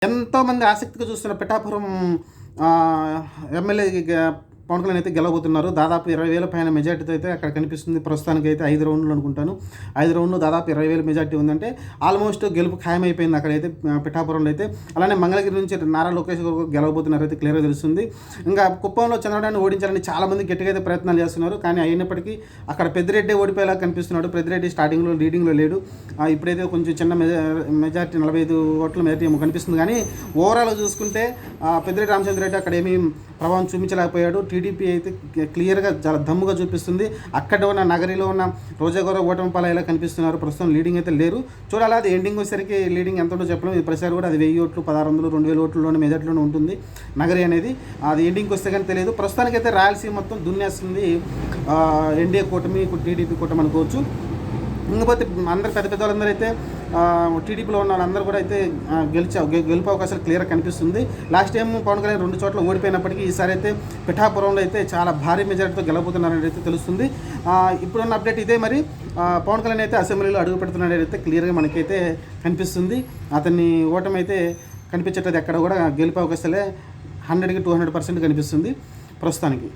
ఎంతోమంది ఆసక్తిగా చూస్తున్న పిఠాపురం ఎమ్మెల్యే పవన్ కళ్యాణ్ అయితే గెలవబోతున్నారు. దాదాపు 20,000 పైన మెజార్టీతో అయితే అక్కడ కనిపిస్తుంది. ప్రస్తుతానికి అయితే 5 రౌండ్లు అనుకుంటాను. 5 రౌండ్లు దాదాపు 20,000 మెజార్టీ ఉందంటే ఆల్మోస్ట్ గెలుపు ఖాయమైపోయింది అక్కడైతే పిఠాపురంలో అయితే. అలానే మంగళగిరి నుంచి నారా లోకేష్ గారు గెలవబోతున్నారు అయితే క్లియర్గా తెలుస్తుంది. ఇంకా కుప్పంలో చంద్రబాబుని ఓడించాలని చాలామంది గట్టిగా అయితే ప్రయత్నాలు చేస్తున్నారు. కానీ అయినప్పటికీ అక్కడ పెద్దిరెడ్డి ఓడిపోయేలా కనిపిస్తున్నాడు. పెద్దిరెడ్డి స్టార్టింగ్లో లీడింగ్లో లేడు. ఇప్పుడైతే కొంచెం చిన్న మెజార్టీ 45 ఓట్ల మెజార్టీ ఏమో కనిపిస్తుంది. కానీ ఓవరాల్గా చూసుకుంటే పెద్దిరెడ్డి రామచంద్రరెడ్డి అక్కడ ఏమీ ప్రభావం చూపించలేకపోయాడు. టీడీపీ అయితే క్లియర్గా చాలా దమ్ముగా చూపిస్తుంది. అక్కడ ఉన్న నగరిలో ఉన్న రోజా గారు ఓటమి పాలయ్యేలా కనిపిస్తున్నారు. ప్రస్తుతం లీడింగ్ అయితే లేరు. చూడాలి అది ఎండింగ్ వచ్చేసరికి లీడింగ్ ఎంత ఉందో చెప్పలేము. ఇది ప్రసారం కూడా అది 1000 ఓట్లు 1600 2000 ఓట్లలోనే మెజార్టీలోనే ఉంటుంది నగరి అనేది. అది ఎండింగ్కి వస్తే కానీ తెలియదు. ప్రస్తుతానికైతే రాయలసీమ మొత్తం దున్నేస్తుంది ఎన్డీఏ కూటమి టీడీపీ కూటమి అనుకోవచ్చు. ఇంకపోతే అందరు పెద్ద పెద్ద వాళ్ళందరూ అయితే టీడీపీలో ఉన్న వాళ్ళందరూ కూడా అయితే గెలుపు అవకాశాలు క్లియర్గా కనిపిస్తుంది. లాస్ట్ టైం పవన్ కళ్యాణ్ 2 చోట్ల ఓడిపోయినప్పటికీ ఈసారి అయితే పిఠాపురంలో అయితే చాలా భారీ మెజార్టీతో గెలవబోతున్నారని అయితే తెలుస్తుంది. ఇప్పుడున్న అప్డేట్ ఇదే. మరి పవన్ కళ్యాణ్ అయితే అసెంబ్లీలో అడుగు పెడుతున్నాడని అయితే క్లియర్గా మనకైతే కనిపిస్తుంది. అతన్ని ఓటమి అయితే కనిపించట్లేదు. ఎక్కడ కూడా గెలుపు అవకాశాలే 100కి 200% కనిపిస్తుంది ప్రస్తుతానికి.